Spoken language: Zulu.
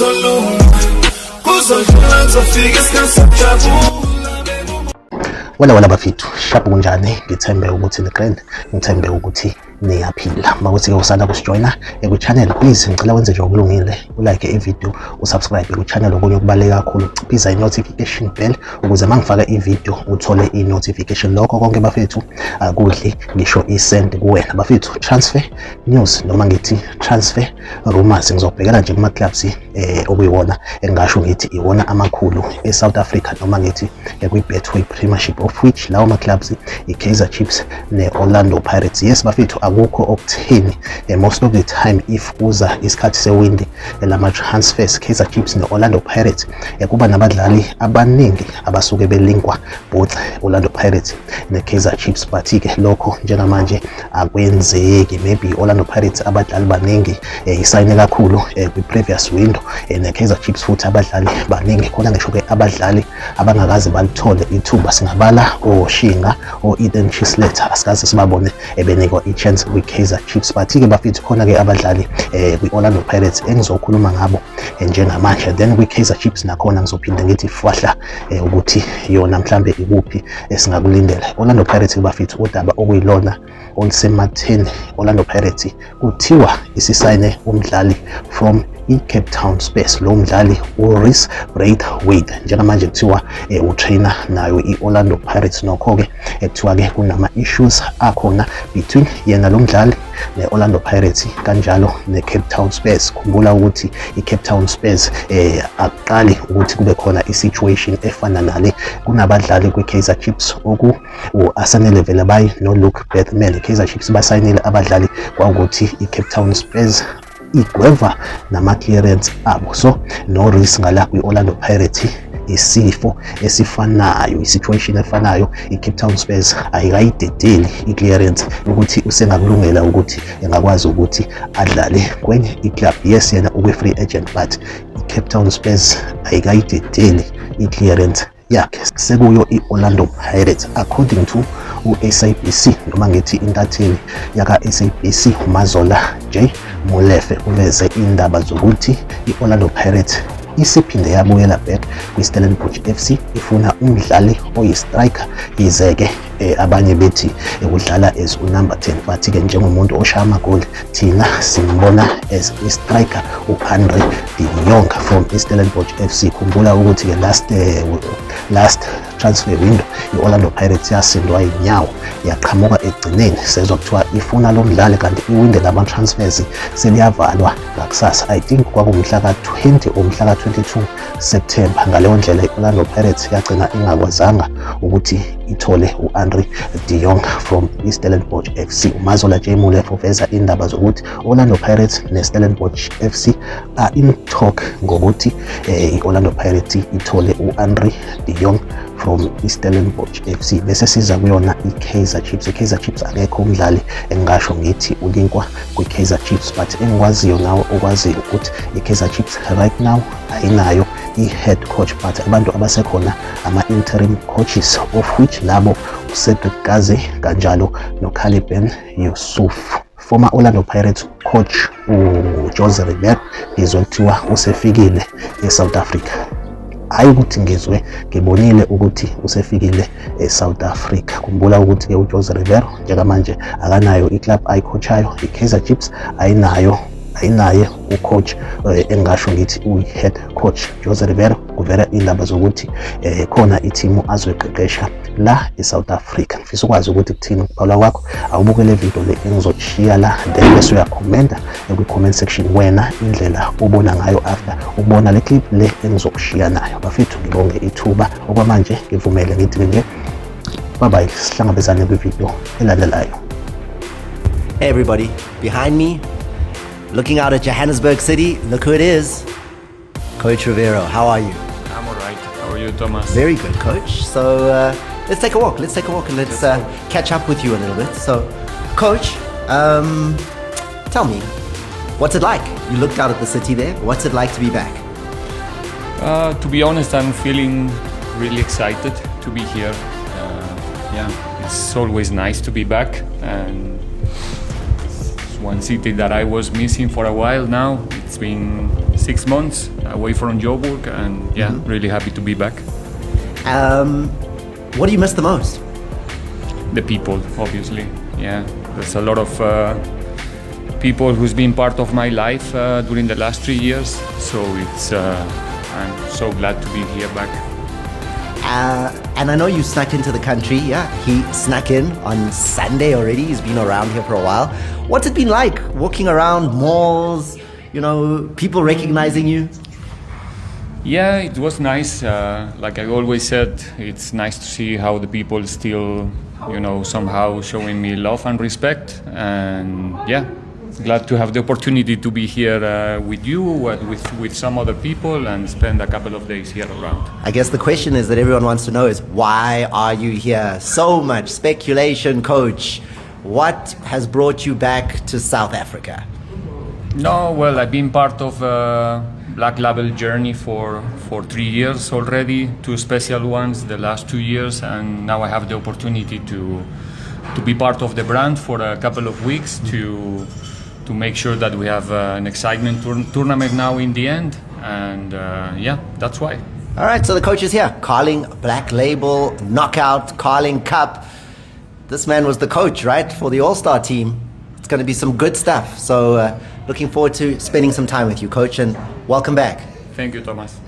kuzolunga, kuzodlula ngizofika isikhathi sokujabula. Wala bafethu, shabu kunjani? Ngithembe ukuthi nigrand, ngithembe ukuthi niyaphila. Makuthi-ke usanda kusijoyina ku-channel, please ngicela wenze nje okulungile, ulike i-video, usubscribe ku-channel. Okunye okubaluleke kakhulu, ciphiza i-notification bell ukuze mangifaka i-video uthole i-notification. Lokho konke bafethu akudli ngisho i-send kuwena bafethu. Transfer news noma ngithi transfer rumors ngizobhekela nje kuma-clubs okuyiwona engasho ngithi iwona amakhulu e-South Africa, noma ngithi kwi-Betway Premiership, of which lawo ma-clubs i-Kaizer Chiefs ne-Orlando Pirates. Yes bafethu, akukho okutheni most of the time if uza isikhathi sewindi lama-transfers Kaizer Chiefs ne-Orlando Pirates kuba nabadlali abaningi abasuke belinkwa both Orlando Pirates ne-Kaizer Chiefs, but-ke lokho njengamanje akwenzeki. Maybe Orlando Pirates abadlali baningi isayine kakhulu kwi-previous window ne-Kaizer Chiefs futhi abadlali baningi, khona ngisho-ke abadlali abangakazi balithole ithuba. Singabala oShinga, o-Eden Chislett, asikaze sibabone benikwa i-chance kwi-Kaizer Chiefs, but-ke bafethu khona-ke abadlali kwi-Orlando Pirates engizokhuluma ngabo njengamanje. Then kwi-Kaizer Chiefs nakhona ngizophinde ngithi fwahla ukuthi yona mhlambe ikuphi esingakulindela. Orlando Pirates bafethu, udaba okuyilona olusematheni, Orlando Pirates kuthiwa isisayine umdlali from i-Cape Town Spurs, lo mdlali uRhys Braithwaite, njengamanje kuthiwa utrainer nayo i-Orlando Pirates. Nokho-ke kuthiwa-ke kunama-issues akhona between yena lo mdlali ne-Orlando Pirates kanjalo ne-Cape Town Spurs. Khumbula ukuthi i-Cape Town Spurs aqali ukuthi kube khona i-situation efana nale. Kunabadlali kwi-Kaizer Chiefs u-Arsenal Velabayi no-Luke Bateman. i-Kaizer Chiefs basayinile abadlali kwawukuthi i-Cape Town Spurs igweva nama-clearance abo. So no-Rhys ngala kwi-Orlando Pirates isifo esifanayo, i-situation efanayo. i-Cape Town Spurs ayikayidedeli i-clearance ukuthi usengakulungela ukuthi engakwazi ukuthi adlale kwenye i-club. Yes, yena ukwi-free agent, but i-Cape Town Spurs ayikayidedeli i-clearance yakhe sekuyo i-Orlando Pirates. According to u-SABC noma ngithi intatheli yaka-SABC uMazola J Molefe uveze indaba zokuthi i-Orlando Pirates isiphinde yabuyela back kwi-Stellenbosch FC ifuna umdlali oyi-striker. Yize-ke abanye bethi udlala as u-number 10, but-ke njengomuntu oshaya amagoli thina simbona as i-striker u-Andre de Jong from i-Stellenbosch FC. Khumbula ukuthi-ke last transfer window i-Orlando Pirates yasindwa inyawo yaqhamuka ekugcineni, sezwa kuthiwa ifuna lo mdlali, kanti iwinde lama-transfers seliyavalwa ngakusasa. I think kwakumhla ka-20 or mhla ka-22 September. Ngaleyo ndlela i-Orlando Pirates yagcina ingakwazanga ukuthi ithole u-Andre de Jong from i-Stellenbosch FC. uMazola J Molefe uveza indaba zokuthi Orlando Pirates ne-Stellenbosch FC are in talk ngokuthi i-Orlando Pirates ithole u-Andre de Jong from i-Stellenbosch FC. Bese siza kuyona i-Kaizer Chiefs. i-Kaizer Chiefs akekho umdlali engasho ngithi ulinkwa kwi-Kaizer Chiefs, but engikwaziyo nawo okwaziyo ukuthi i-Kaizer Chiefs right now ayinayo i-head coach, but abantu abasekhona ama-interim coaches, of which labo uCedric Gaze kanjalo noKhaleben Yusuf. Former Orlando Pirates coach uJose Riveros ngizwe kuthiwa usefikile eSouth Africa. Hayi ukuthi ngizwe, ngibonile ukuthi usefikile eSouth Africa. Khumbula ukuthi-ke uJose Riveros njengamanje akanayo i-club ayicoachayo. i-Kaizer Chiefs ayinaye ucoach engasho ngithi uyi-head coach. Jose Riveros kuvela indaba zokuthi khona ithimu azoyiqeqesha la eSouth Africa. Ngifisa ukwazi ukuthi kuthini ukubhala kwakho. Awubukele video le engizoshiya la, then bese uyakhomenta kwi-comment section wena indlela ubona ngayo after ukubona le clip le engizokushiya nayo. Bafethu ngibonge ithuba okwamanje, ngivumele ngithi nje bye bye, sihlangabezane kwi-video elandelayo. Hey everybody, behind me, looking out at Johannesburg City, look who it is. Coach Riveros, how are you? I'm all right. How are you, Thomas? Very good, Coach. So let's take a walk. Let's take a walk and let's catch up with you a little bit. So, Coach, tell me, what's it like? You looked out at the city there. What's it like to be back? To be honest, I'm feeling really excited to be here. It's always nice to be back, and it's one city that I was missing for a while now. It's been 6 months away from Joburg, and yeah, really happy to be back. What do you miss the most? The people, obviously. Yeah, there's a lot of people who's been part of my life during the last 3 years. So I'm so glad to be here back. And I know you snuck into the country. Yeah, he snuck in on Sunday already. He's been around here for a while. What's it been like walking around malls? You know, people recognizing you. Yeah, it was nice. Like I always said, it's nice to see how the people still, somehow showing me love and respect. And yeah, glad to have the opportunity to be here with you, with some other people, and spend a couple of days here around. I guess the question is that everyone wants to know is, why are you here? So much speculation, coach. What has brought you back to South Africa? No, well, I've been part of Black Label journey for 3 years already, 2 special ones the last 2 years, and now I have the opportunity to be part of the brand for a couple of weeks to make sure that we have an excitement tournament now in the end, and yeah, that's why. All right, so the coach is here. Carling Black Label, Knockout, Carling Cup. This man was the coach, right, for the All-Star team. It's going to be some good stuff. So looking forward to spending some time with you, coach, and welcome back. Thank you, Thomas.